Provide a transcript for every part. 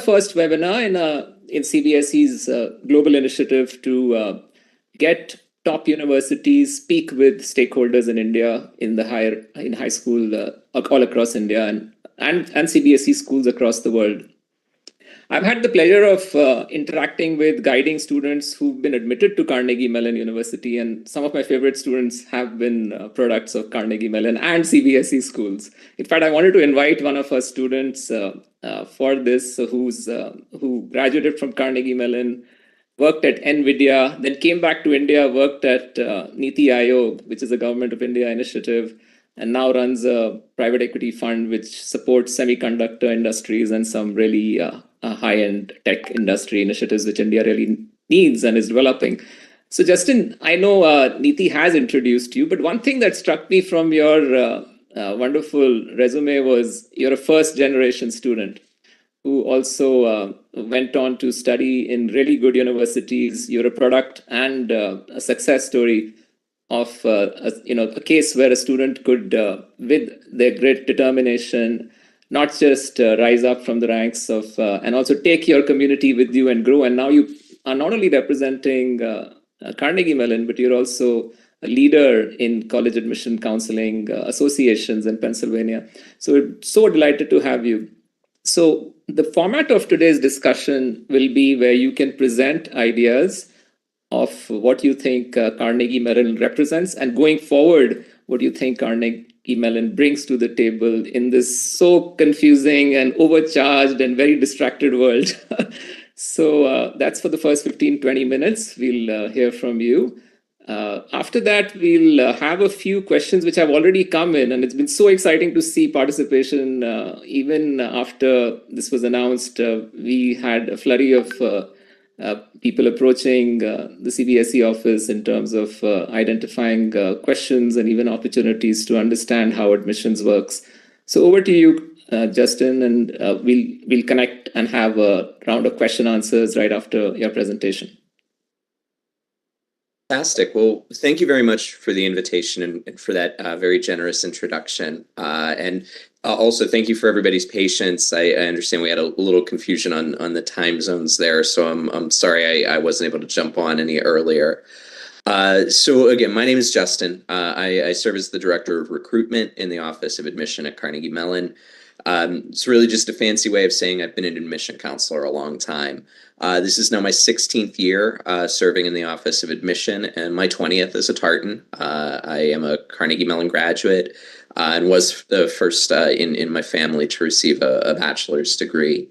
First webinar in CBSE's global initiative to get top universities speak with stakeholders in India in high school all across India and CBSE schools across the world. I've had the pleasure of interacting with guiding students who've been admitted to Carnegie Mellon University, and some of my favorite students have been products of Carnegie Mellon and CBSE schools. In fact, I wanted to invite one of our students for this, who graduated from Carnegie Mellon, worked at Nvidia, then came back to India, worked at NITI Aayog, which is a Government of India initiative, and now runs a private equity fund which supports semiconductor industries and some really high-end tech industry initiatives which India really needs and is developing. So Justin, I know Niti has introduced you, but one thing that struck me from your wonderful resume was you're a first-generation student who also went on to study in really good universities. You're a product and a success story of a case where a student could, with their great determination, not just rise up from the ranks of, and also take your community with you and grow. And now you are not only representing Carnegie Mellon, but you're also a leader in college admission counseling associations in Pennsylvania. So we're so delighted to have you. So the format of today's discussion will be where you can present ideas of what you think Carnegie Mellon represents, and going forward, what you think Carnegie Mellon brings to the table in this so confusing and overcharged and very distracted world. So that's for the first 15-20 minutes. We'll hear from you. After that, we'll have a few questions which have already come in, and it's been so exciting to see participation. Even after this was announced, we had a flurry of people approaching the CBSE office in terms of identifying questions and even opportunities to understand how admissions works. So over to you, Justin, and we'll connect and have a round of question answers right after your presentation. Fantastic. Well, thank you very much for the invitation and for that very generous introduction. And also, thank you for everybody's patience. I understand we had a little confusion on the time zones there, so I'm sorry I wasn't able to jump on any earlier. So again, my name is Justin. I serve as the Director of Recruitment in the Office of Admission at Carnegie Mellon. It's really just a fancy way of saying I've been an admission counselor a long time. This is now my 16th year serving in the Office of Admission, and my 20th as a Tartan. I am a Carnegie Mellon graduate and was the first in my family to receive a bachelor's degree.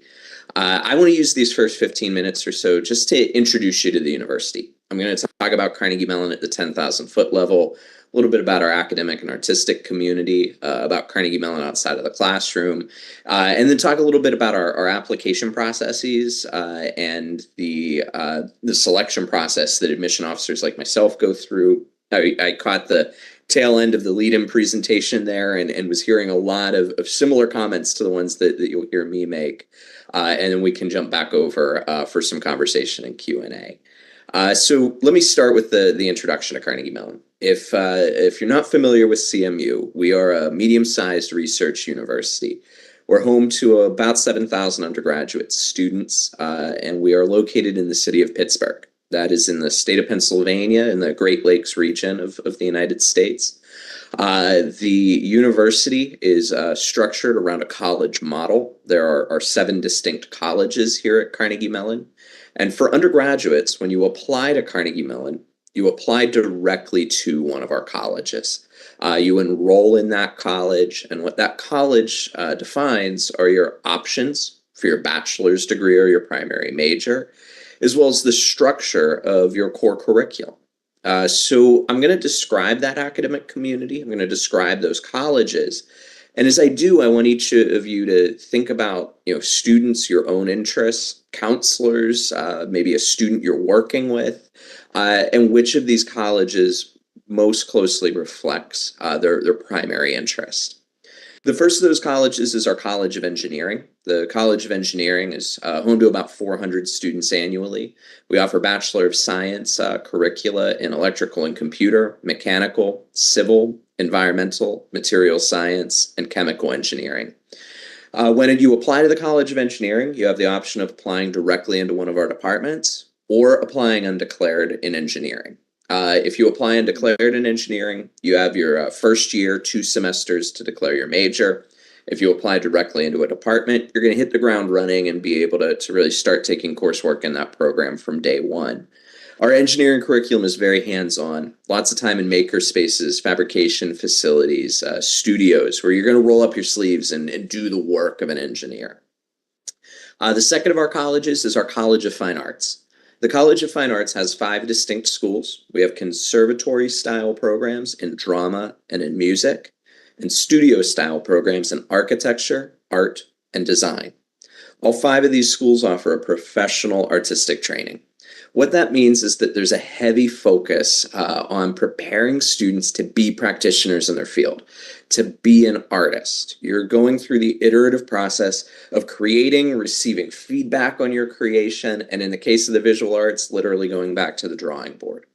I want to use these first 15 minutes or so just to introduce you to the university. I'm going to talk about Carnegie Mellon at the 10,000 foot level, a little bit about our academic and artistic community, about Carnegie Mellon outside of the classroom, and then talk a little bit about our application processes and the selection process that admission officers like myself go through. I caught the tail end of the lead-in presentation there and was hearing a lot of similar comments to the ones that you'll hear me make. And then we can jump back over for some conversation and Q&A. So let me start with the introduction to Carnegie Mellon. If you're not familiar with CMU, we are a medium-sized research university. We're home to about 7,000 undergraduate students, and we are located in the city of Pittsburgh. That is in the state of Pennsylvania in the Great Lakes region of the United States. The university is structured around a college model. There are 7 distinct colleges here at Carnegie Mellon. And for undergraduates, when you apply to Carnegie Mellon, you apply directly to one of our colleges. You enroll in that college, and what that college defines are your options for your bachelor's degree or your primary major, as well as the structure of your core curriculum. So I'm going to describe that academic community. I'm going to describe those colleges. And as I do, I want each of you to think about, students, your own interests, counselors, maybe a student you're working with, and which of these colleges most closely reflects their primary interest. The first of those colleges is our College of Engineering. The College of Engineering is home to about 400 students annually. We offer Bachelor of Science curricula in electrical and computer, mechanical, civil, environmental, material science, and chemical engineering. When you apply to the College of Engineering, you have the option of applying directly into one of our departments or applying undeclared in engineering. If you apply undeclared in engineering, you have your first year, 2 semesters to declare your major. If you apply directly into a department, you're going to hit the ground running and be able to really start taking coursework in that program from day one. Our engineering curriculum is very hands-on, lots of time in maker spaces, fabrication facilities, studios, where you're going to roll up your sleeves and do the work of an engineer. The second of our colleges is our College of Fine Arts. The College of Fine Arts has 5 distinct schools. We have conservatory-style programs in drama and in music, and studio-style programs in architecture, art, and design. All 5 of these schools offer a professional artistic training. What that means is that there's a heavy focus on preparing students to be practitioners in their field, to be an artist. You're going through the iterative process of creating, receiving feedback on your creation, and in the case of the visual arts, literally going back to the drawing board.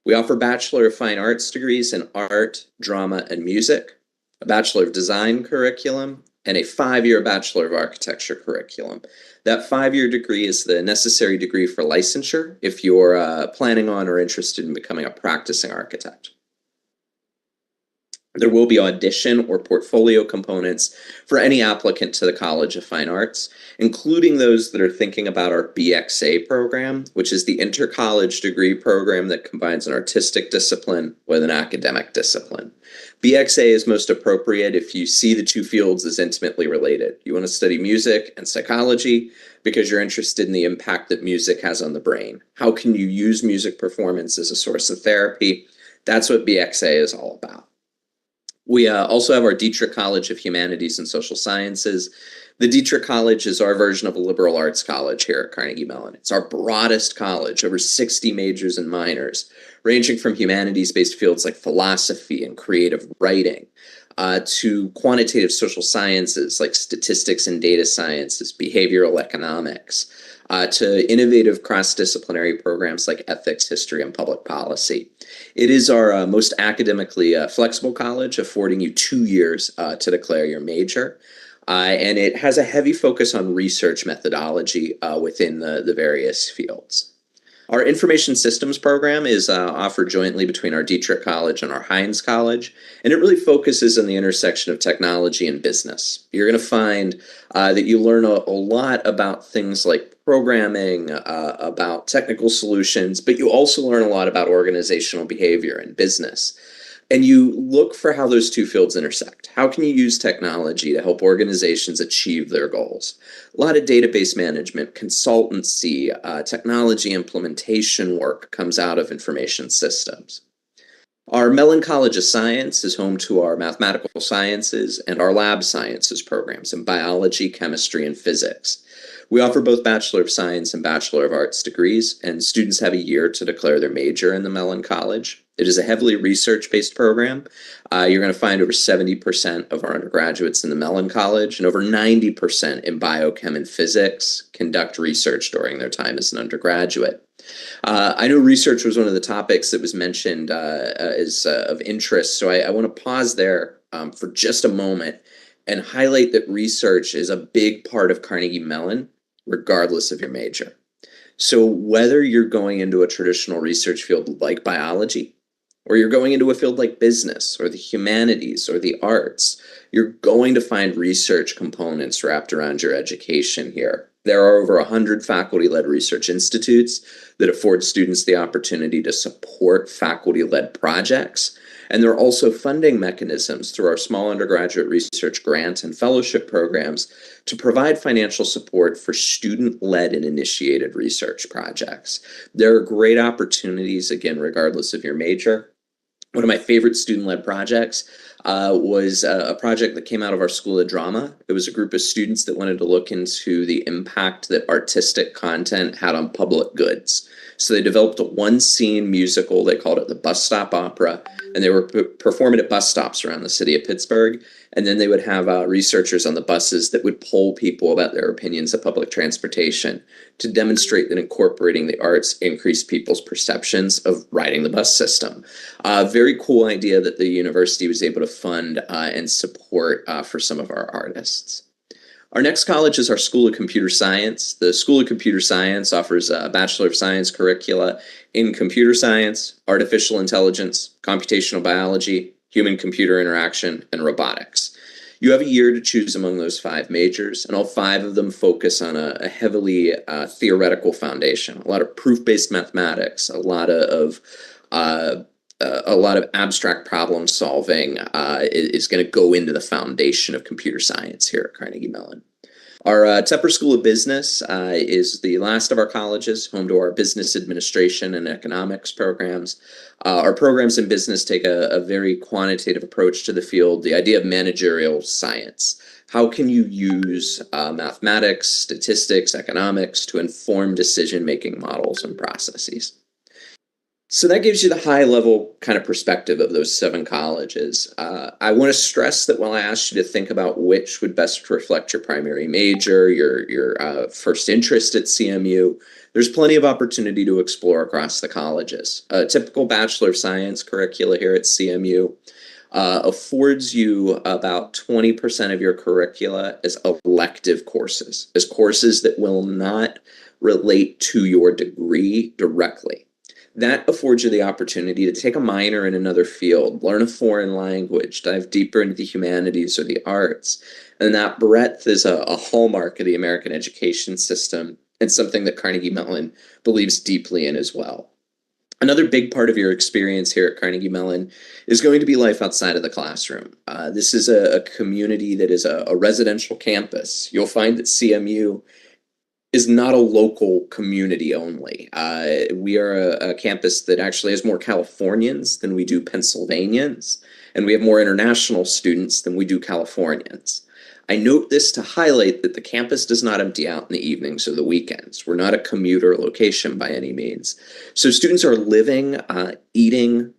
We offer Bachelor of Fine Arts degrees in art, drama, and music, a Bachelor of Design curriculum, and a 5-year Bachelor of Architecture curriculum. That 5-year degree is the necessary degree for licensure if you're planning on or interested in becoming a practicing architect. There will be audition or portfolio components for any applicant to the College of Fine Arts, including those that are thinking about our BXA program, which is the inter-college degree program that combines an artistic discipline with an academic discipline. BXA is most appropriate if you see the 2 fields as intimately related. You want to study music and psychology because you're interested in the impact that music has on the brain. How can you use music performance as a source of therapy? That's what BXA is all about. We also have our Dietrich College of Humanities and Social Sciences. The Dietrich College is our version of a liberal arts college here at Carnegie Mellon. It's our broadest college, over 60 majors and minors, ranging from humanities-based fields like philosophy and creative writing, to quantitative social sciences like statistics and data sciences, behavioral economics, to innovative cross-disciplinary programs like ethics, history, and public policy. It is our most academically flexible college, affording you 2 years to declare your major. And it has a heavy focus on research methodology within the various fields. Our information systems program is offered jointly between our Dietrich College and our Heinz College, and it really focuses on the intersection of technology and business. You're going to find that you learn a lot about things like programming, about technical solutions, but you also learn a lot about organizational behavior and business. And you look for how those 2 fields intersect. How can you use technology to help organizations achieve their goals? A lot of database management, consultancy, technology implementation work comes out of information systems. Our Mellon College of Science is home to our mathematical sciences and our lab sciences programs in biology, chemistry, and physics. We offer both Bachelor of Science and Bachelor of Arts degrees, and students have a year to declare their major in the Mellon College. It is a heavily research-based program. You're going to find over 70% of our undergraduates in the Mellon College and over 90% in biochem and physics conduct research during their time as an undergraduate. I know research was one of the topics that was mentioned as of interest, so I want to pause there for just a moment and highlight that research is a big part of Carnegie Mellon, regardless of your major. So whether you're going into a traditional research field like biology, or you're going into a field like business or the humanities or the arts, you're going to find research components wrapped around your education here. There are over 100 faculty-led research institutes that afford students the opportunity to support faculty-led projects. And there are also funding mechanisms through our small undergraduate research grant and fellowship programs to provide financial support for student-led and initiated research projects. There are great opportunities, again, regardless of your major. One of my favorite student-led projects was a project that came out of our School of Drama. It was a group of students that wanted to look into the impact that artistic content had on public goods. So they developed a 1-scene musical. They called it the Bus Stop Opera, and they were performing at bus stops around the city of Pittsburgh. And then they would have researchers on the buses that would poll people about their opinions of public transportation to demonstrate that incorporating the arts increased people's perceptions of riding the bus system. Very cool idea that the university was able to fund and support for some of our artists. Our next college is our School of Computer Science. The School of Computer Science offers a Bachelor of Science curricula in computer science, artificial intelligence, computational biology, human-computer interaction, and robotics. You have a year to choose among those 5 majors, and all 5 of them focus on a heavily theoretical foundation, a lot of proof-based mathematics, a lot of abstract problem solving is going to go into the foundation of computer science here at Carnegie Mellon. Our Tepper School of Business is the last of our colleges, home to our business administration and economics programs. Our programs in business take a very quantitative approach to the field, the idea of managerial science. How can you use mathematics, statistics, economics to inform decision-making models and processes? So that gives you the high-level kind of perspective of those 7 colleges. I want to stress that while I asked you to think about which would best reflect your primary major, your first interest at CMU, there's plenty of opportunity to explore across the colleges. A typical Bachelor of Science curricula here at CMU affords you about 20% of your curricula as elective courses, as courses that will not relate to your degree directly. That affords you the opportunity to take a minor in another field, learn a foreign language, dive deeper into the humanities or the arts. And that breadth is a hallmark of the American education system and something that Carnegie Mellon believes deeply in as well. Another big part of your experience here at Carnegie Mellon is going to be life outside of the classroom. This is a community that is a residential campus. You'll find that CMU is not a local community only. We are a campus that actually has more Californians than we do Pennsylvanians, and we have more international students than we do Californians. I note this to highlight that the campus does not empty out in the evenings or the weekends. We're not a commuter location by any means. So students are living, eating,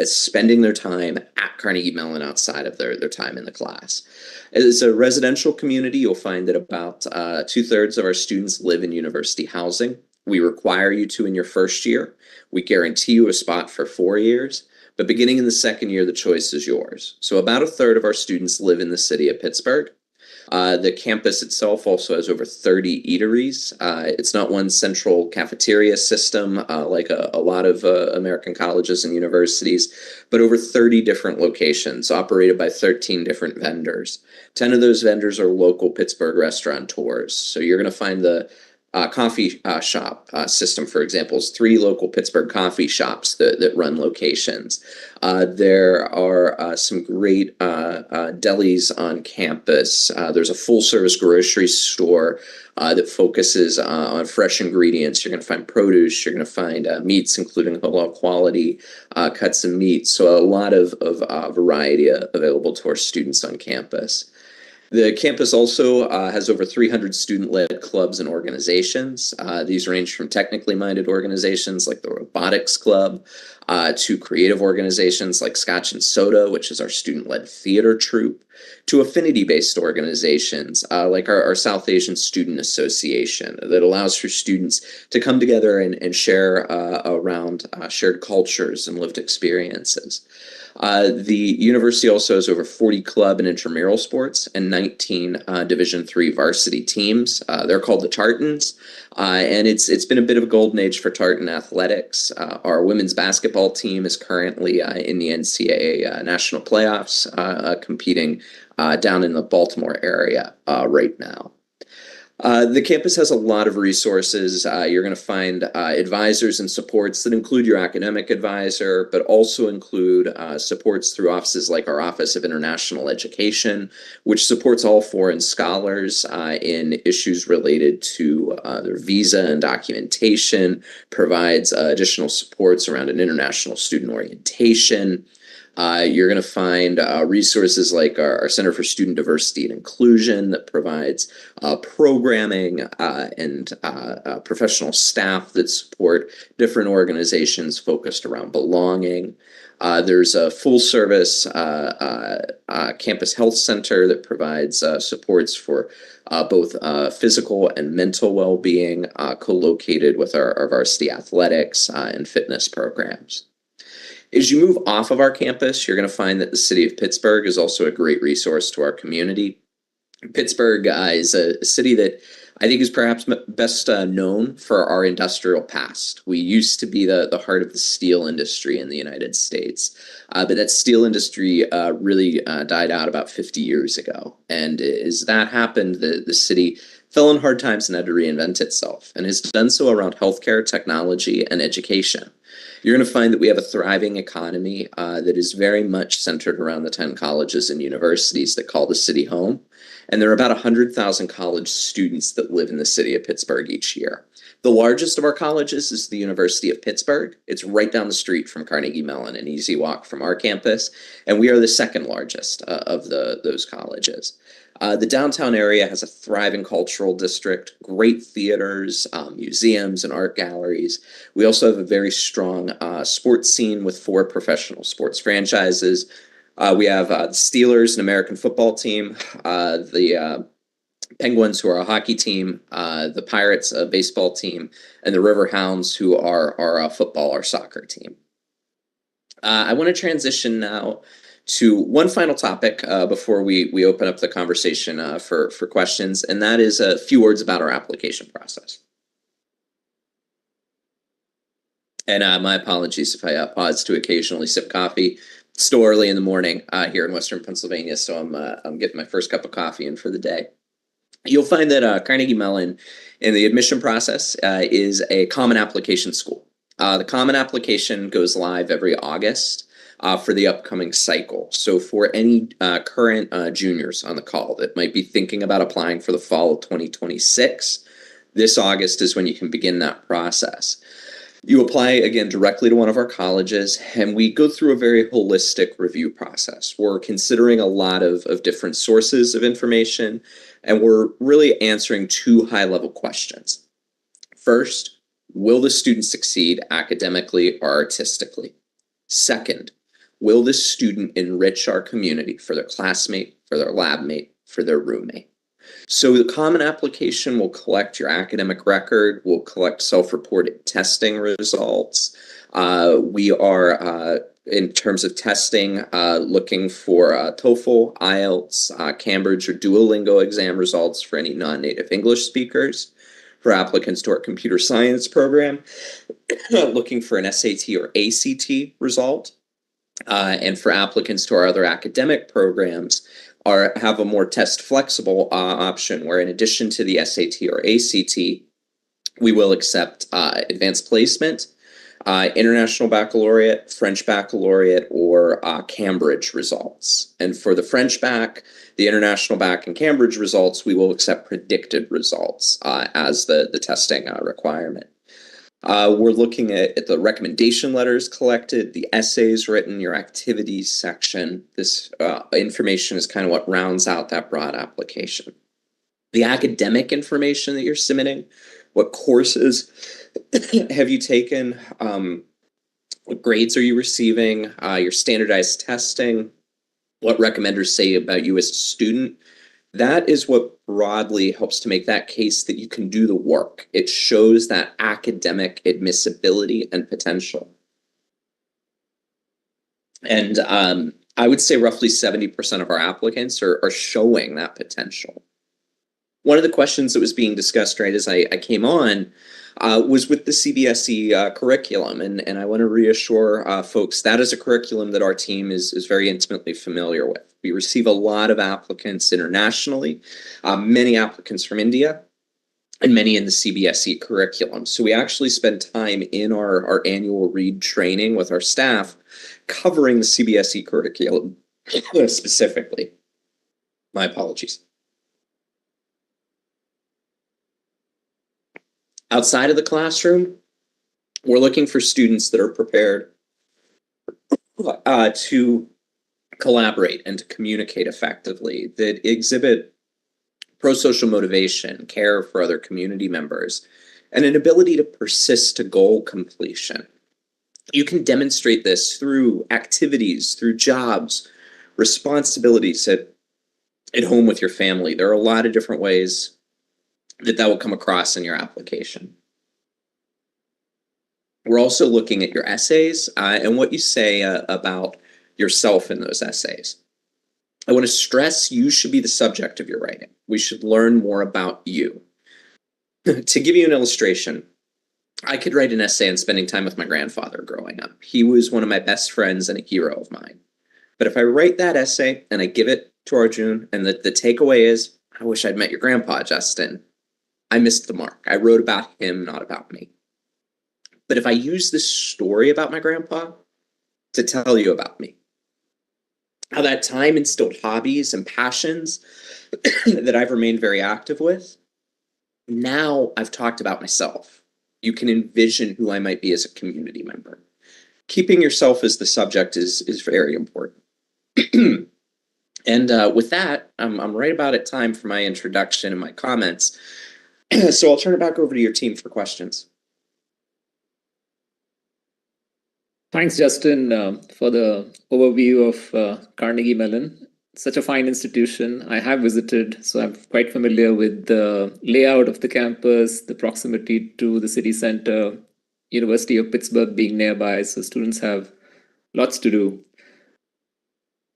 spending their time at Carnegie Mellon outside of their time in the class. As a residential community, you'll find that about 2/3 of our students live in university housing. We require you to in your first year. We guarantee you a spot for 4 years, but beginning in the second year, the choice is yours. So about 1/3 of our students live in the city of Pittsburgh. The campus itself also has over 30 eateries. It's not one central cafeteria system like a lot of American colleges and universities, but over 30 different locations operated by 13 different vendors. 10 of those vendors are local Pittsburgh restaurateurs. So you're going to find the coffee shop system, for example, is 3 local Pittsburgh coffee shops that run locations. There are some great delis on campus. There's a full-service grocery store that focuses on fresh ingredients. You're going to find produce. You're going to find meats, including halal quality cuts of meat. So a lot of variety available to our students on campus. The campus also has over 300 student-led clubs and organizations. These range from technically minded organizations like the Robotics Club to creative organizations like Scotch and Soda, which is our student-led theater troupe, to affinity-based organizations like our South Asian Student Association that allows for students to come together and share around shared cultures and lived experiences. The university also has over 40 club and intramural sports and 19 Division III varsity teams. They're called the Tartans, and it's been a bit of a golden age for Tartan athletics. Our women's basketball team is currently in the NCAA national playoffs, competing down in the Baltimore area right now. The campus has a lot of resources. You're going to find advisors and supports that include your academic advisor, but also include supports through offices like our Office of International Education, which supports all foreign scholars in issues related to their visa and documentation, provides additional supports around an international student orientation. You're going to find resources like our Center for Student Diversity and Inclusion that provides programming and professional staff that support different organizations focused around belonging. There's a full-service campus health center that provides supports for both physical and mental well-being, co-located with our varsity athletics and fitness programs. As you move off of our campus, you're going to find that the city of Pittsburgh is also a great resource to our community. Pittsburgh is a city that I think is perhaps best known for our industrial past. We used to be the heart of the steel industry in the United States, but that steel industry really died out about 50 years ago. And as that happened, the city fell in hard times and had to reinvent itself, and has done so around healthcare, technology, and education. You're going to find that we have a thriving economy that is very much centered around the 10 colleges and universities that call the city home. And there are about 100,000 college students that live in the city of Pittsburgh each year. The largest of our colleges is the University of Pittsburgh. It's right down the street from Carnegie Mellon, an easy walk from our campus. And we are the second largest of those colleges. The downtown area has a thriving cultural district, great theaters, museums, and art galleries. We also have a very strong sports scene with 4 professional sports franchises. We have the Steelers, an American football team, the Penguins, who are a hockey team, the Pirates, a baseball team, and the Riverhounds, who are our football or soccer team. I want to transition now to one final topic before we open up the conversation for questions, and that is a few words about our application process. And my apologies if I pause to occasionally sip coffee. It's still early in the morning here in Western Pennsylvania, so I'm getting my first cup of coffee in for the day. You'll find that Carnegie Mellon in the admission process is a common application school. The common application goes live every August for the upcoming cycle. So for any current juniors on the call that might be thinking about applying for the fall of 2026, this August is when you can begin that process. You apply, again, directly to one of our colleges, and we go through a very holistic review process. We're considering a lot of different sources of information, and we're really answering 2 high-level questions. First, will the student succeed academically or artistically? Second, will the student enrich our community for their classmate, for their lab mate, for their roommate? So the common application will collect your academic record, will collect self-reported testing results. We are, in terms of testing, looking for TOEFL, IELTS, Cambridge, or Duolingo exam results for any non-native English speakers. For applicants to our computer science program, looking for an SAT or ACT result. And for applicants to our other academic programs, have a more test flexible option where in addition to the SAT or ACT, we will accept advanced placement, international baccalaureate, French baccalaureate, or Cambridge results. And for the French bac, the international bac, and Cambridge results, we will accept predicted results as the testing requirement. We're looking at the recommendation letters collected, the essays written, your activities section. This information is kind of what rounds out that broad application. The academic information that you're submitting, what courses have you taken, what grades are you receiving, your standardized testing, what recommenders say about you as a student. That is what broadly helps to make that case that you can do the work. It shows that academic admissibility and potential. And I would say roughly 70% of our applicants are showing that potential. One of the questions that was being discussed right as I came on was with the CBSE curriculum. And I want to reassure folks that is a curriculum that our team is very intimately familiar with. We receive a lot of applicants internationally, many applicants from India, and many in the CBSE curriculum. So we actually spend time in our annual read training with our staff covering the CBSE curriculum specifically. My apologies. Outside of the classroom, we're looking for students that are prepared to collaborate and to communicate effectively, that exhibit pro-social motivation, care for other community members, and an ability to persist to goal completion. You can demonstrate this through activities, through jobs, responsibilities at home with your family. There are a lot of different ways that will come across in your application. We're also looking at your essays and what you say about yourself in those essays. I want to stress you should be the subject of your writing. We should learn more about you. To give you an illustration, I could write an essay on spending time with my grandfather growing up. He was one of my best friends and a hero of mine. But if I write that essay and I give it to Arjun, and the takeaway is, I wish I'd met your grandpa, Justin, I missed the mark. I wrote about him, not about me. But if I use this story about my grandpa to tell you about me, how that time instilled hobbies and passions that I've remained very active with, now I've talked about myself. You can envision who I might be as a community member. Keeping yourself as the subject is very important. And with that, I'm right about at time for my introduction and my comments. So I'll turn it back over to your team for questions. Thanks, Justin, for the overview of Carnegie Mellon. Such a fine institution. I have visited, so I'm quite familiar with the layout of the campus, the proximity to the city center, University of Pittsburgh being nearby, so students have lots to do.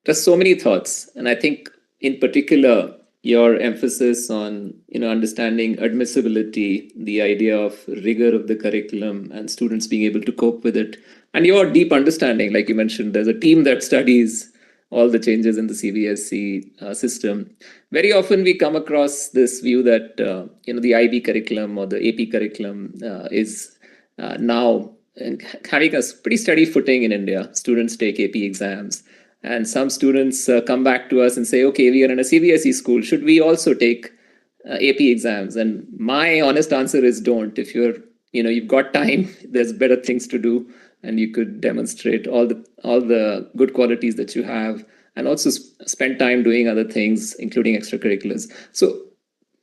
There's so many thoughts, and I think in particular, your emphasis on understanding admissibility, the idea of rigor of the curriculum and students being able to cope with it, and your deep understanding, like you mentioned, there's a team that studies all the changes in the CBSE system. Very often we come across this view that the IB curriculum or the AP curriculum is now having a pretty steady footing in India. Students take AP exams. And some students come back to us and say, okay, we are in a CBSE school. Should we also take AP exams? And my honest answer is don't. If you've got time, there's better things to do. And you could demonstrate all the good qualities that you have and also spend time doing other things, including extracurriculars. So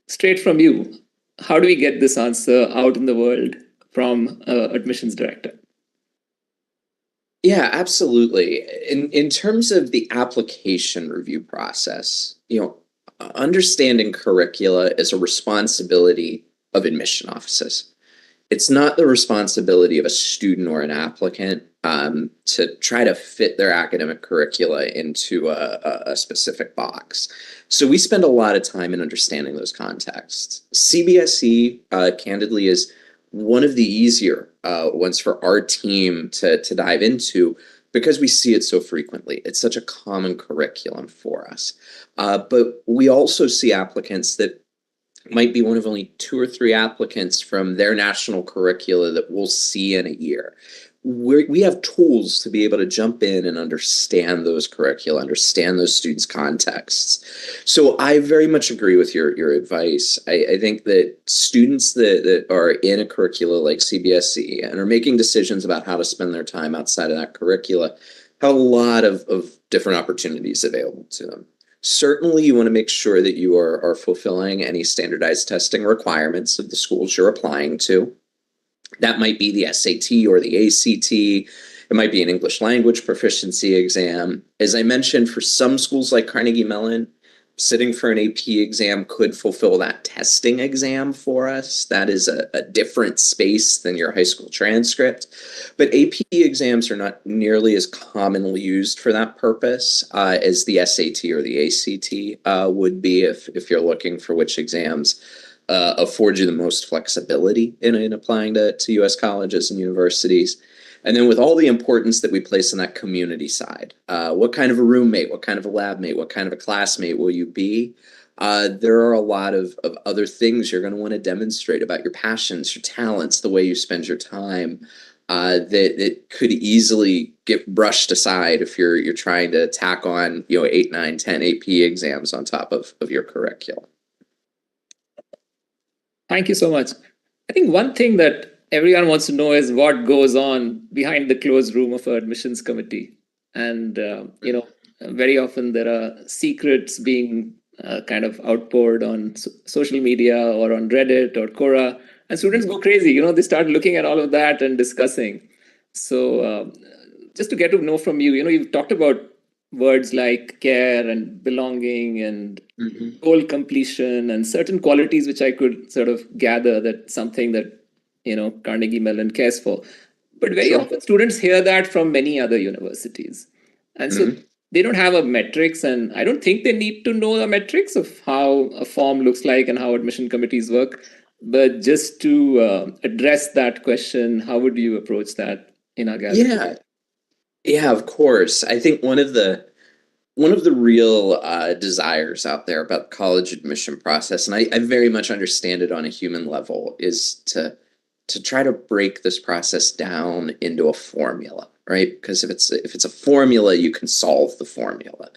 straight from you, how do we get this answer out in the world from admissions director? Yeah, absolutely. In terms of the application review process, understanding curricula is a responsibility of admission offices. It's not the responsibility of a student or an applicant to try to fit their academic curricula into a specific box. So we spend a lot of time in understanding those contexts. CBSE, candidly, is one of the easier ones for our team to dive into because we see it so frequently. It's such a common curriculum for us. But we also see applicants that might be one of only 2 or 3 applicants from their national curricula that we'll see in a year. We have tools to be able to jump in and understand those curricula, understand those students' contexts. So I very much agree with your advice. I think that students that are in a curricula like CBSE and are making decisions about how to spend their time outside of that curricula have a lot of different opportunities available to them. Certainly, you want to make sure that you are fulfilling any standardized testing requirements of the schools you're applying to. That might be the SAT or the ACT. It might be an English language proficiency exam. As I mentioned, for some schools like Carnegie Mellon, sitting for an AP exam could fulfill that testing exam for us. That is a different space than your high school transcript. But AP exams are not nearly as commonly used for that purpose as the SAT or the ACT would be if you're looking for which exams afford you the most flexibility in applying to U.S. colleges and universities. And then with all the importance that we place on that community side, what kind of a roommate, what kind of a lab mate, what kind of a classmate will you be? There are a lot of other things you're going to want to demonstrate about your passions, your talents, the way you spend your time that could easily get brushed aside if you're trying to tack on 8, 9, 10 AP exams on top of your curriculum. Thank you so much. I think one thing that everyone wants to know is what goes on behind the closed room of an admissions committee. And, very often there are secrets being kind of outpoured on social media or on Reddit or Quora, and students go crazy. They start looking at all of that and discussing. So just to get to know from you, you've talked about words like care and belonging and goal completion and certain qualities which I could sort of gather that something that Carnegie Mellon cares for. But very often students hear that from many other universities. And so they don't have a metrics, and I don't think they need to know the metrics of how a form looks like and how admission committees work. But just to address that question, how would you approach that in our gallery? Yeah, of course. I think one of the real desires out there about the college admission process, and I very much understand it on a human level, is to try to break this process down into a formula, right? Because if it's a formula, you can solve the formula.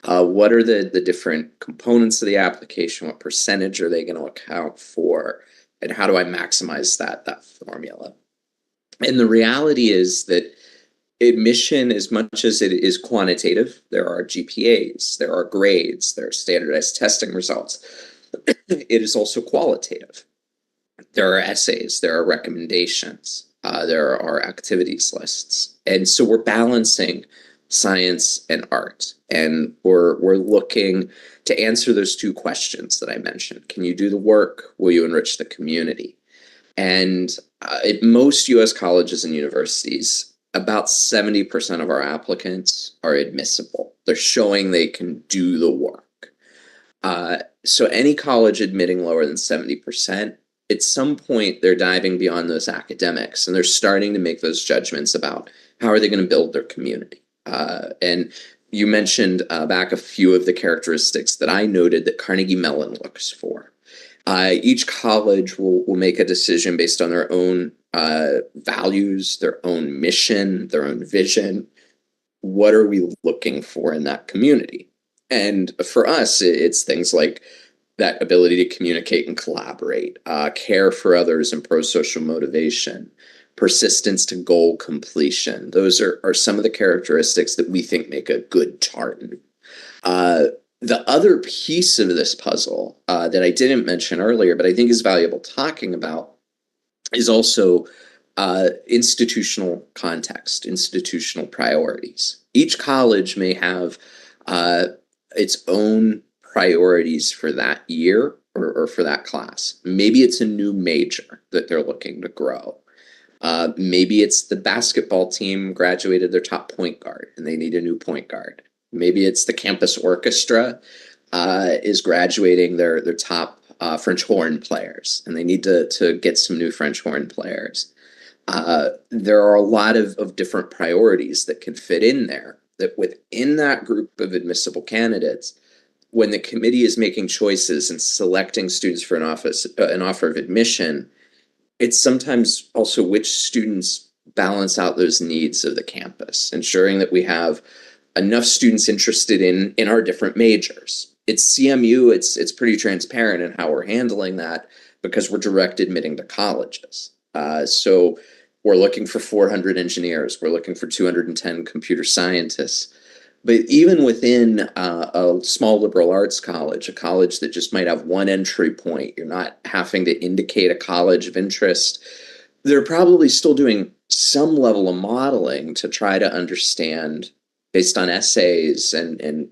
What are the different components of the application? What percentage are they going to account for? And how do I maximize that formula? And the reality is that admission, as much as it is quantitative, there are GPAs, there are grades, there are standardized testing results. It is also qualitative. There are essays, there are recommendations, there are activities lists. And so we're balancing science and art, and we're looking to answer those two questions that I mentioned. Can you do the work? Will you enrich the community? And at most US colleges and universities, about 70% of our applicants are admissible. They're showing they can do the work. So any college admitting lower than 70%, at some point they're diving beyond those academics, and they're starting to make those judgments about how are they going to build their community. And you mentioned back a few of the characteristics that I noted that Carnegie Mellon looks for. Each college will make a decision based on their own values, their own mission, their own vision. What are we looking for in that community? And for us, it's things like that ability to communicate and collaborate, care for others and pro-social motivation, persistence to goal completion. Those are some of the characteristics that we think make a good tartan. The other piece of this puzzle that I didn't mention earlier, but I think is valuable talking about, is also institutional context, institutional priorities. Each college may have its own priorities for that year or for that class. Maybe it's a new major that they're looking to grow. Maybe it's the basketball team graduated their top point guard and they need a new point guard. Maybe it's the campus orchestra is graduating their top French horn players, and they need to get some new French horn players. There are a lot of different priorities that can fit in there, that within that group of admissible candidates, when the committee is making choices and selecting students for an offer of admission, it's sometimes also which students balance out those needs of the campus, ensuring that we have enough students interested in our different majors. It's CMU, it's pretty transparent in how we're handling that because we're direct admitting to colleges. So we're looking for 400 engineers, we're looking for 210 computer scientists. But even within a small liberal arts college, a college that just might have one entry point, you're not having to indicate a college of interest, they're probably still doing some level of modeling to try to understand, based on essays and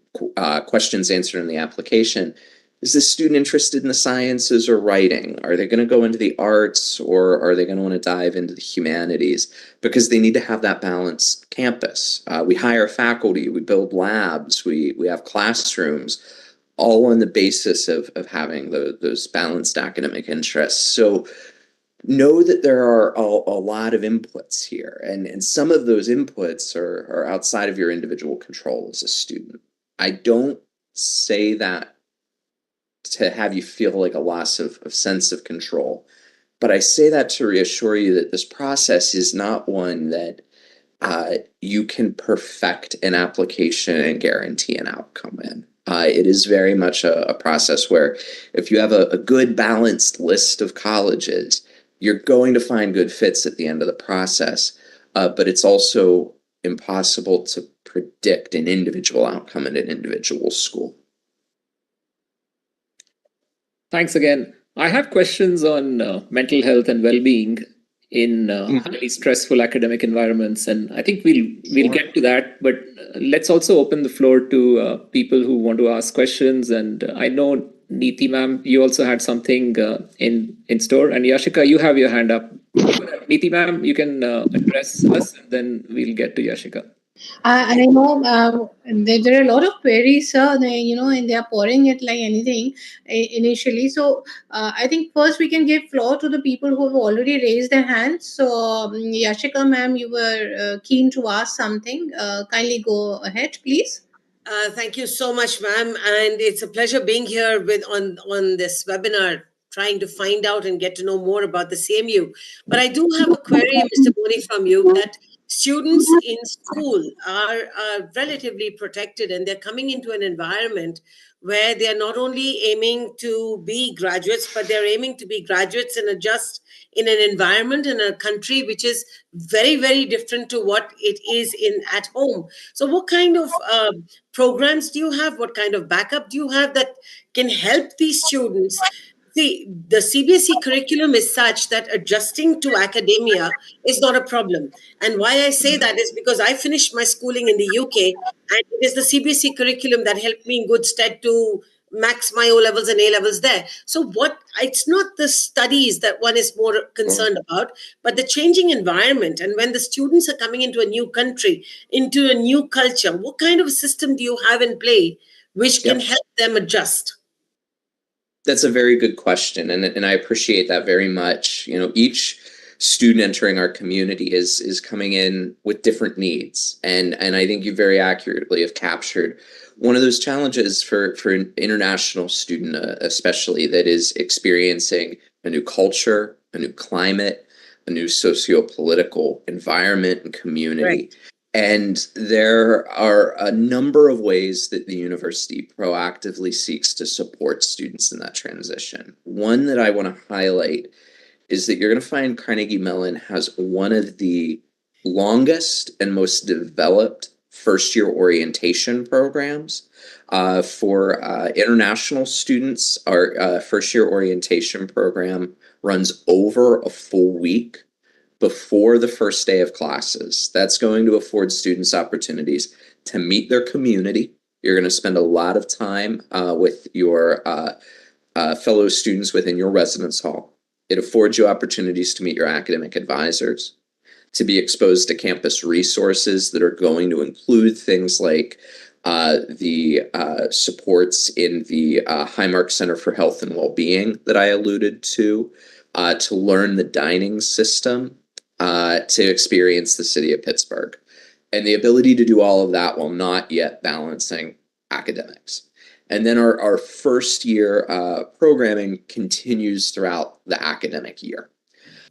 questions answered in the application, is this student interested in the sciences or writing? Are they going to go into the arts, or are they going to want to dive into the humanities? Because they need to have that balanced campus. We hire faculty, we build labs, we have classrooms, all on the basis of having those balanced academic interests. So know that there are a lot of inputs here, and some of those inputs are outside of your individual control as a student. I don't say that to have you feel like a loss of sense of control, but I say that to reassure you that this process is not one that you can perfect an application and guarantee an outcome in. It is very much a process where if you have a good balanced list of colleges, you're going to find good fits at the end of the process, but it's also impossible to predict an individual outcome in an individual school. Thanks again. I have questions on mental health and well-being in highly stressful academic environments, and I think we'll get to that. But let's also open the floor to people who want to ask questions. And I know Niti ma'am, you also had something in store, and Yashika, you have your hand up. Niti ma'am, you can address us, and then we'll get to Yashika. And I know there are a lot of queries, sir. And they are pouring it like anything initially. So I think first we can give floor to the people who have already raised their hands. So Yashika, ma'am, you were keen to ask something. Kindly go ahead, please. Thank you so much, ma'am, and it's a pleasure being here with on this webinar, trying to find out and get to know more about the CMU. But I do have a query, Mr. Mohney, from you that students in school are relatively protected, and they're coming into an environment where they are not only aiming to be graduates, but they're aiming to be graduates in an environment in a country which is very, very different to what it is in at home. So what kind of programs do you have? What kind of backup do you have that can help these students? See, the CBSE curriculum is such that adjusting to academia is not a problem. And why I say that is because I finished my schooling in the UK, and it is the CBSE curriculum that helped me in good stead to max my O levels and A levels there. So it's not the studies that one is more concerned about, but the changing environment. And when the students are coming into a new country, into a new culture, what kind of a system do you have in play which can help them adjust? That's a very good question, and I appreciate that very much. You know, each student entering our community is coming in with different needs, and I think you very accurately have captured one of those challenges for an international student, especially, that is experiencing a new culture, a new climate, a new socio-political environment and community. Right. And there are a number of ways that the university proactively seeks to support students in that transition. One that I want to highlight is that you're going to find Carnegie Mellon has one of the longest and most developed first-year orientation programs. For international students, our first-year orientation program runs over a full week before the first day of classes. That's going to afford students opportunities to meet their community. You're going to spend a lot of time with your fellow students within your residence hall. It affords you opportunities to meet your academic advisors, to be exposed to campus resources that are going to include things like the supports in the Highmark Center for Health and Wellbeing that I alluded to learn the dining system, to experience the city of Pittsburgh, and the ability to do all of that while not yet balancing academics. And then our first year programming continues throughout the academic year,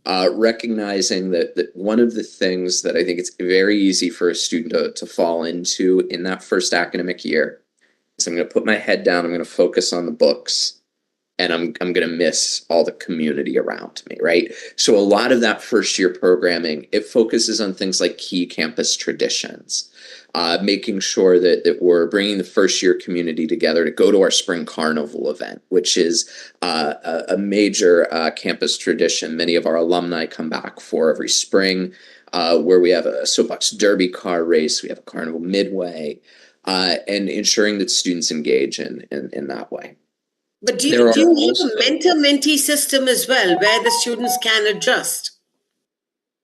recognizing that one of the things that I think it's very easy for a student to fall into in that first academic year is I'm going to put my head down, I'm going to focus on the books, and I'm going to miss all the community around me, right? So a lot of that first year programming, it focuses on things like key campus traditions, making sure that we're bringing the first year community together to go to our spring carnival event, which is a major campus tradition. Many of our alumni come back for every spring, where we have a soapbox derby car race, we have a carnival midway, and ensuring that students engage in that way. But do you have a mentor-mentee system as well, where the students can adjust?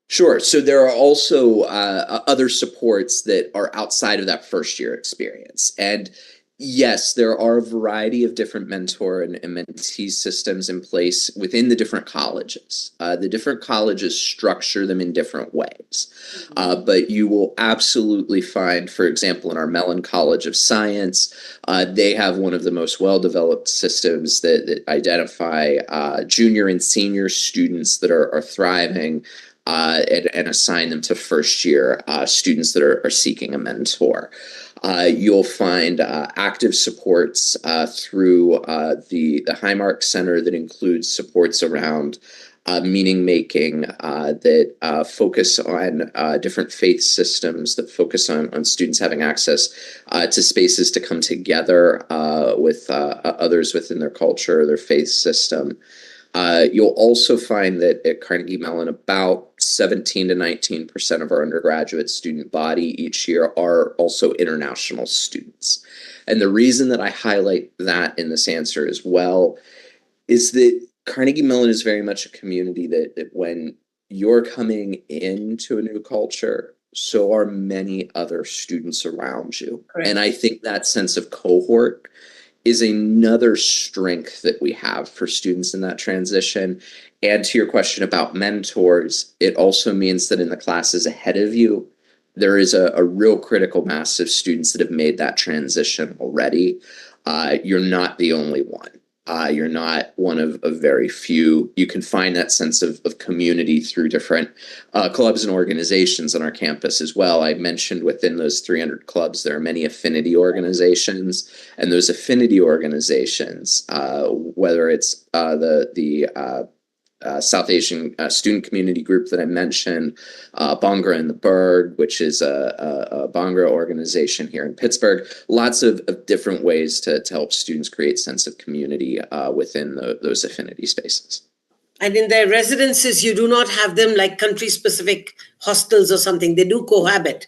Sure. So there are also other supports that are outside of that first year experience. And yes, there are a variety of different mentor and mentee systems in place within the different colleges. The different colleges structure them in different ways. But you will absolutely find, for example, in our Mellon College of Science, they have one of the most well-developed systems that identify junior and senior students that are thriving, and assign them to first year students that are seeking a mentor. You'll find active supports through the Highmark Center that includes supports around meaning making, that focus on different faith systems, that focus on students having access to spaces to come together with others within their culture or their faith system. You'll also find that at Carnegie Mellon, about 17 to 19% of our undergraduate student body each year are also international students. And the reason that I highlight that in this answer as well is that Carnegie Mellon is very much a community that when you're coming into a new culture, so are many other students around you. Correct. And I think that sense of cohort is another strength that we have for students in that transition. And to your question about mentors, it also means that in the classes ahead of you, there is a real critical mass of students that have made that transition already. You're not the only one. You're not one of very few. You can find that sense of community through different clubs and organizations on our campus as well. I mentioned within those 300 clubs, there are many affinity organizations, and those affinity organizations, whether it's the South Asian student community group that I mentioned, Bhangra and the Berg, which is a Bhangra organization here in Pittsburgh. Lots of different ways to help students create sense of community within those affinity spaces. And in their residences, you do not have them like country-specific hostels or something. They do cohabit.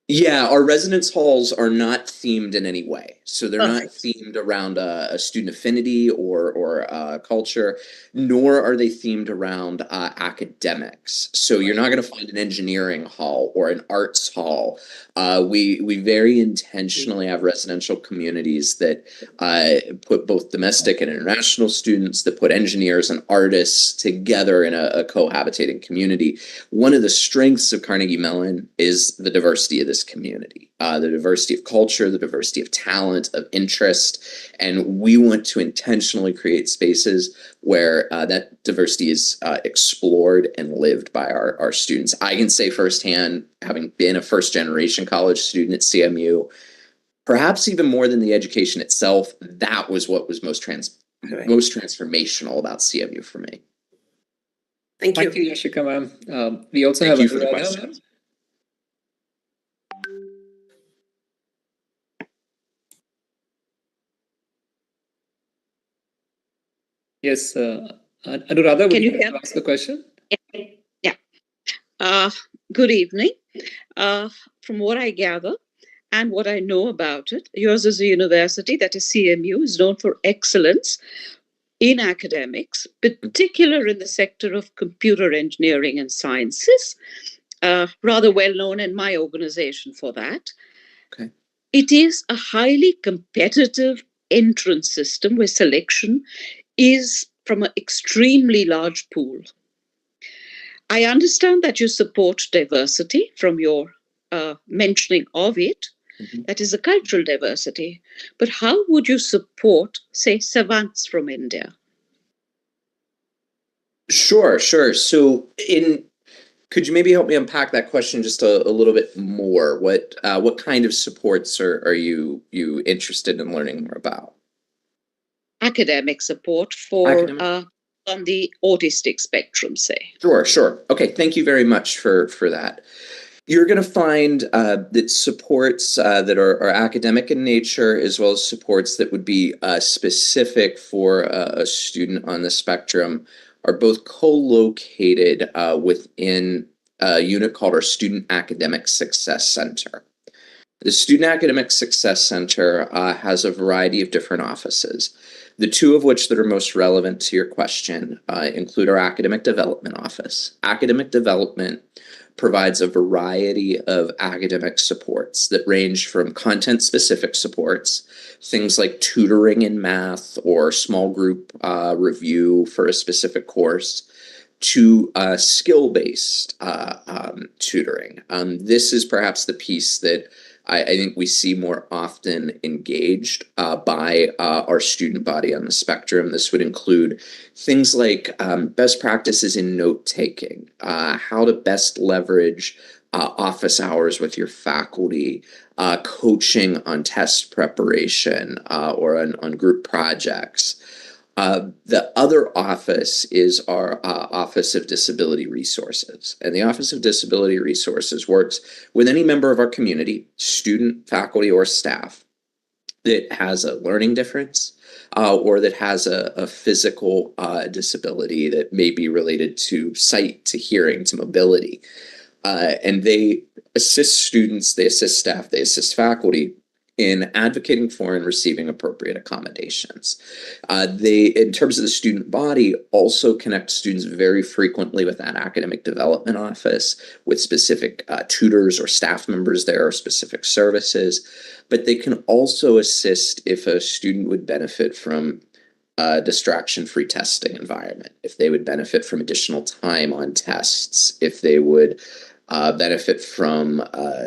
Yeah, our residence halls are not themed in any way. So they're not Perfect. themed around a student affinity or culture, nor are they themed around academics. So you're not going to find an engineering hall or an arts hall. We very intentionally have residential communities that put both domestic and international students, that put engineers and artists together in a cohabitating community. One of the strengths of Carnegie Mellon is the diversity of this community, the diversity of culture, the diversity of talent, of interest. And we want to intentionally create spaces where that diversity is explored and lived by our students. I can say firsthand, having been a first generation college student at CMU, perhaps even more than the education itself, that was what was most transformational about CMU for me. Thank you. Thank you, Yashika ma'am. We also Thank have you for the Anuradha, question. ma'am. Yes, Anuradha, would Can you you like hear to ask the question? Yeah. Good evening. From what I gather and what I know about it, yours is a university, that is CMU, is known for excellence in academics, particular in the sector of computer engineering and sciences. Rather well known in my organization for that. Okay. It is a highly competitive entrance system where selection is from an extremely large pool. I understand that you support diversity from your mentioning of it. Mm-hmm. That is a cultural diversity. But how would you support, say, savants from India? Sure. So could you maybe help me unpack that question just a little bit more? What kind of supports are you interested in learning more about? Academic support for Academic? on the autistic spectrum, say. Sure. Okay, thank you very much for that. You're going to find that supports that are academic in nature, as well as supports that would be specific for a student on the spectrum, are both co-located within a unit called our Student Academic Success Center. The Student Academic Success Center has a variety of different offices. The two of which that are most relevant to your question include our Academic Development Office. Academic Development provides a variety of academic supports that range from content-specific supports, things like tutoring in math or small group review for a specific course, to skill-based tutoring. This is perhaps the piece that I think we see more often engaged by our student body on the spectrum. This would include things like best practices in note-taking, how to best leverage office hours with your faculty, coaching on test preparation or on group projects. The other office is our Office of Disability Resources. And the Office of Disability Resources works with any member of our community, student, faculty, or staff, that has a learning difference or that has a physical disability that may be related to sight, to hearing, to mobility. And they assist students, they assist staff, they assist faculty in advocating for and receiving appropriate accommodations. They, in terms of the student body, also connect students very frequently with that academic development office, with specific tutors or staff members there, or specific services. But they can also assist if a student would benefit from a distraction-free testing environment, if they would benefit from additional time on tests, if they would benefit from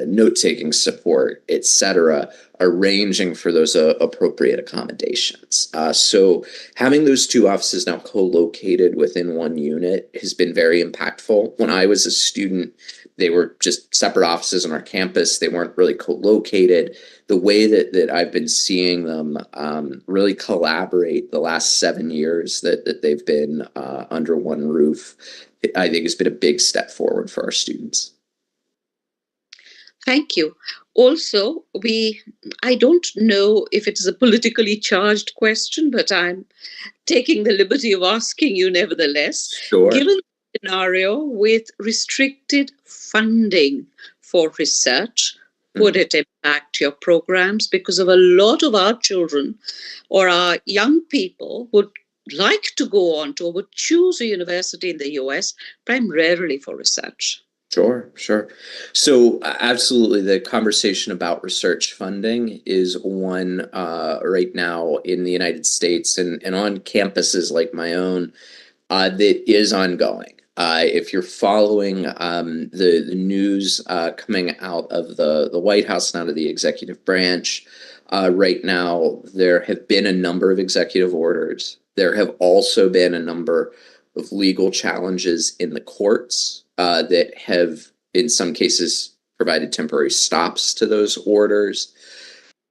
note-taking support, etc., arranging for those appropriate accommodations. So having those two offices now co-located within one unit has been very impactful. When I was a student, they were just separate offices on our campus. They weren't really co-located. The way that I've been seeing them really collaborate the last 7 years that they've been under one roof, I think has been a big step forward for our students. Thank you. Also, I don't know if it is a politically charged question, but I'm taking the liberty of asking you nevertheless. Sure. Given the scenario with restricted funding for research, would it impact your programs? Because of a lot of our children or our young people would like to go on to or would choose a university in the US primarily for research. Sure. So absolutely, the conversation about research funding is one right now in the United States and on campuses like my own that is ongoing. If you're following the news coming out of the White House and out of the executive branch, right now there have been a number of executive orders. There have also been a number of legal challenges in the courts that have, in some cases, provided temporary stops to those orders.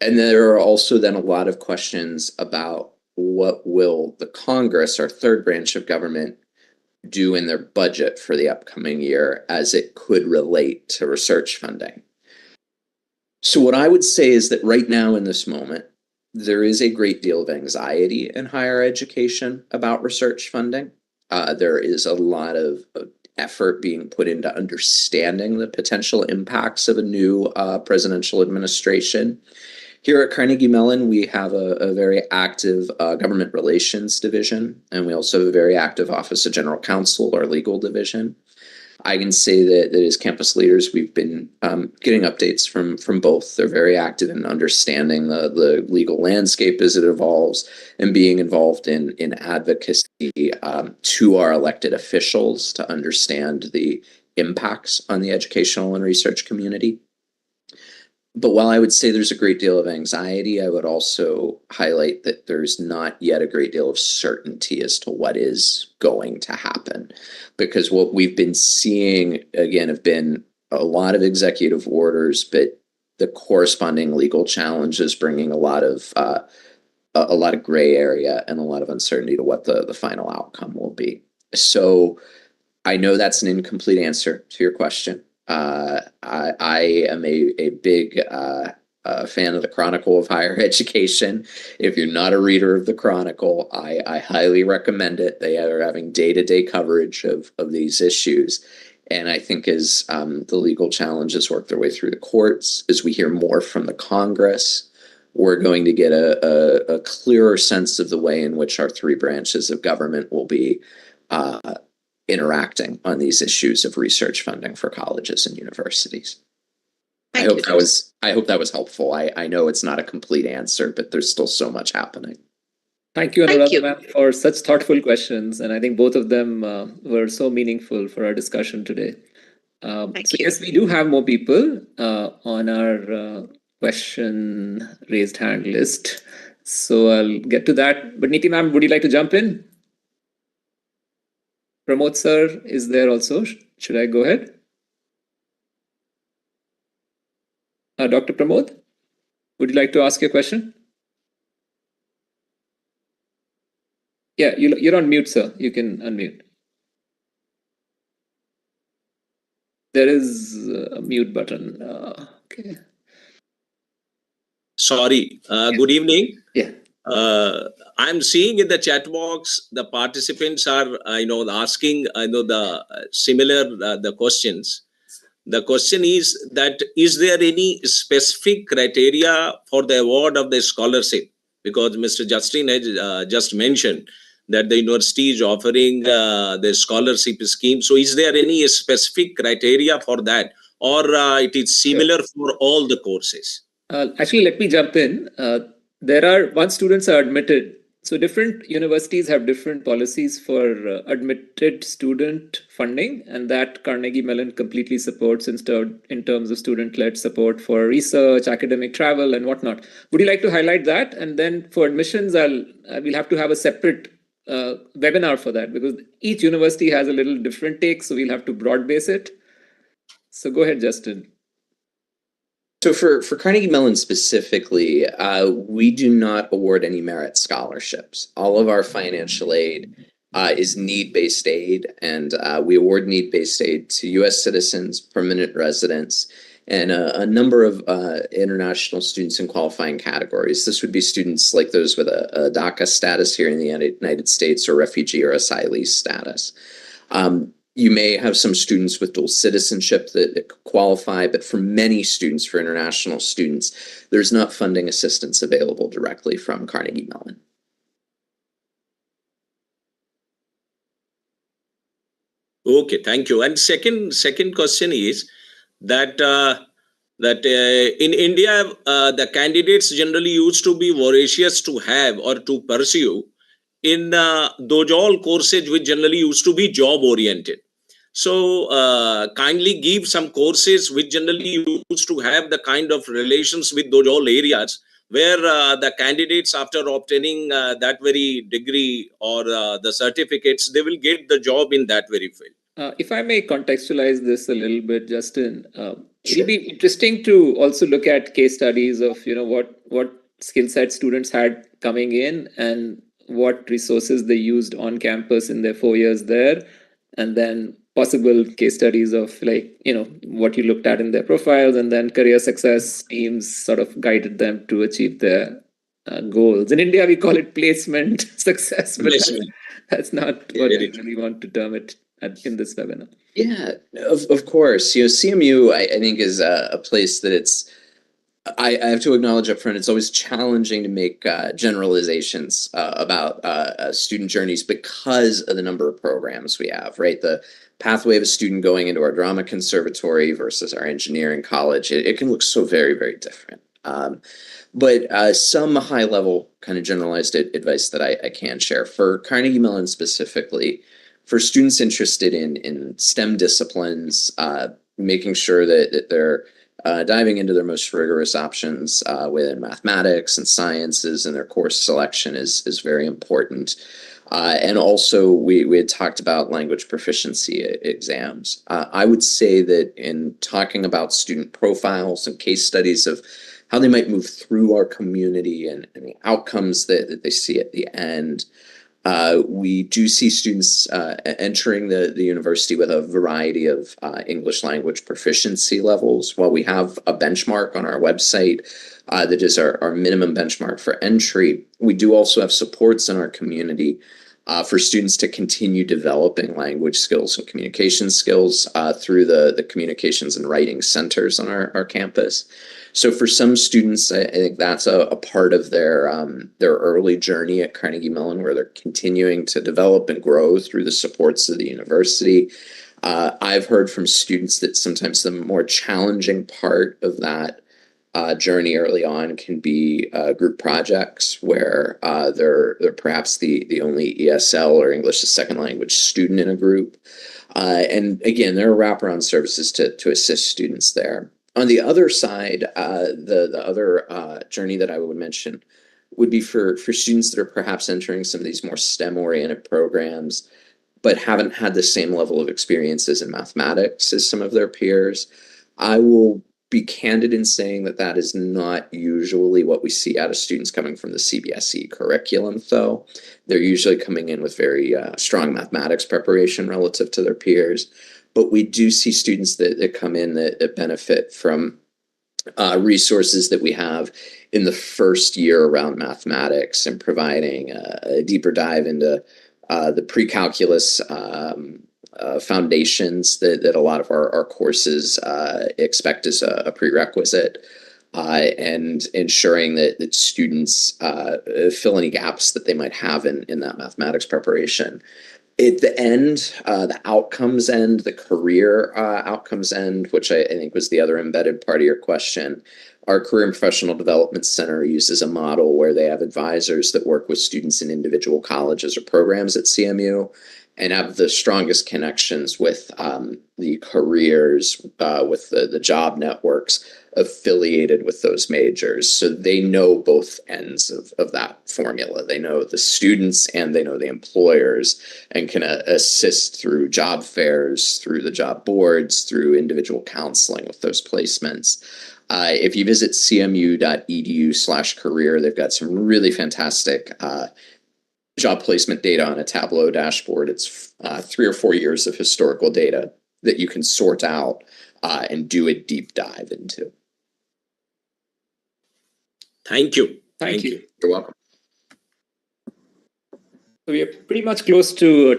And there are also then a lot of questions about what will the Congress, our third branch of government, do in their budget for the upcoming year as it could relate to research funding. So what I would say is that right now in this moment, there is a great deal of anxiety in higher education about research funding. There is a lot of effort being put into understanding the potential impacts of a new presidential administration. Here at Carnegie Mellon, we have a very active government relations division, and we also have a very active Office of General Counsel, our legal division. I can say that as campus leaders, we've been getting updates from both. They're very active in understanding the legal landscape as it evolves and being involved in advocacy to our elected officials to understand the impacts on the educational and research community. But while I would say there's a great deal of anxiety, I would also highlight that there's not yet a great deal of certainty as to what is going to happen. Because what we've been seeing, again, have been a lot of executive orders, but the corresponding legal challenges bringing a lot of gray area and a lot of uncertainty to what the final outcome will be. So I know that's an incomplete answer to your question. I am a big fan of the Chronicle of Higher Education. If you're not a reader of the Chronicle, I highly recommend it. They are having day-to-day coverage of these issues. And I think as the legal challenges work their way through the courts, as we hear more from the Congress, we're going to get a clearer sense of the way in which our three branches of government will be interacting on these issues of research funding for colleges and universities. I hope that was helpful. I know it's not a complete answer, but there's still so much happening. Thank you, Anuradha, for such thoughtful questions. And I think both of them were so meaningful for our discussion today. So yes, we do have more people on our question raised hand list. So I'll get to that. But Niti ma'am, would you like to jump in? Pramod sir is there also. Should I go ahead? Dr. Pramod, would you like to ask your question? Yeah, you're on mute, sir. You can unmute. There is a mute button. Okay. Sorry. Good evening. Yeah. I'm seeing in the chat box the participants are, asking, the similar the questions. The question is that, is there any specific criteria for the award of the scholarship? Because Mr. Justin has just mentioned that the university is offering the scholarship scheme. So is there any specific criteria for that, or it is similar for all the courses? Actually, let me jump in. Once students are admitted, so different universities have different policies for admitted student funding, and that Carnegie Mellon completely supports in terms of student-led support for research, academic travel, and whatnot. Would you like to highlight that? And then for admissions, we'll have to have a separate webinar for that, because each university has a little different take, so we'll have to broad base it. So go ahead, Justin. So for Carnegie Mellon specifically, we do not award any merit scholarships. All of our financial aid is need-based aid, and we award need-based aid to U.S. citizens, permanent residents, and a number of international students in qualifying categories. This would be students like those with a DACA status here in the United States, or refugee or asylee status. You may have some students with dual citizenship that qualify, but for many students, for international students, there's not funding assistance available directly from Carnegie Mellon. Okay, thank you. And second question is that in India, the candidates generally used to be voracious to have or to pursue in those all courses which generally used to be job oriented. So kindly give some courses which generally used to have the kind of relations with those all areas where the candidates, after obtaining that very degree or the certificates, they will get the job in that very field. If I may contextualize this a little bit, Justin, it'll be interesting to also look at case studies of what skill set students had coming in and what resources they used on campus in their 4 years there, and then possible case studies of what you looked at in their profiles, and then career success teams sort of guided them to achieve their goals. In India, we call it placement success, but that's not what I really want to term it in this webinar. Yeah, of course. CMU, I think, is a place that I have to acknowledge up front, it's always challenging to make generalizations about student journeys because of the number of programs we have, right? The pathway of a student going into our drama conservatory versus our engineering college, it can look so very, very different. But some high level kind of generalized advice that I can share for Carnegie Mellon specifically, for students interested in STEM disciplines, making sure that they're diving into their most rigorous options within mathematics and sciences, and their course selection is very important. And also, we had talked about language proficiency exams. I would say that in talking about student profiles and case studies of how they might move through our community and the outcomes that they see at the end, we do see students entering the university with a variety of English language proficiency levels. While we have a benchmark on our website that is our minimum benchmark for entry, we do also have supports in our community for students to continue developing language skills and communication skills through the communications and writing centers on our campus. So for some students, I think that's a part of their early journey at Carnegie Mellon, where they're continuing to develop and grow through the supports of the university. I've heard from students that sometimes the more challenging part of that journey early on can be group projects where they're perhaps the only ESL or English as second language student in a group. And again, there are wraparound services to assist students there. On the other side, the other journey that I would mention would be for students that are perhaps entering some of these more STEM-oriented programs, but haven't had the same level of experiences in mathematics as some of their peers. I will be candid in saying that is not usually what we see out of students coming from the CBSE curriculum, though. They're usually coming in with very strong mathematics preparation relative to their peers. But we do see students that come in that benefit from resources that we have in the first year around mathematics and providing a deeper dive into the pre-calculus foundations that a lot of our courses expect as a prerequisite, and ensuring that students fill any gaps that they might have in that mathematics preparation. At the end, the outcomes end, the career outcomes end, which I think was the other embedded part of your question. Our Career and Professional Development Center uses a model where they have advisors that work with students in individual colleges or programs at CMU and have the strongest connections with the careers, with the job networks affiliated with those majors. So they know both ends of that formula. They know the students and they know the employers, and can assist through job fairs, through the job boards, through individual counseling with those placements. If you visit cmu.edu/career, they've got some really fantastic job placement data on a Tableau dashboard. It's 3 or 4 years of historical data that you can sort out and do a deep dive into. Thank you. Thank you. You're welcome. So we are pretty much close to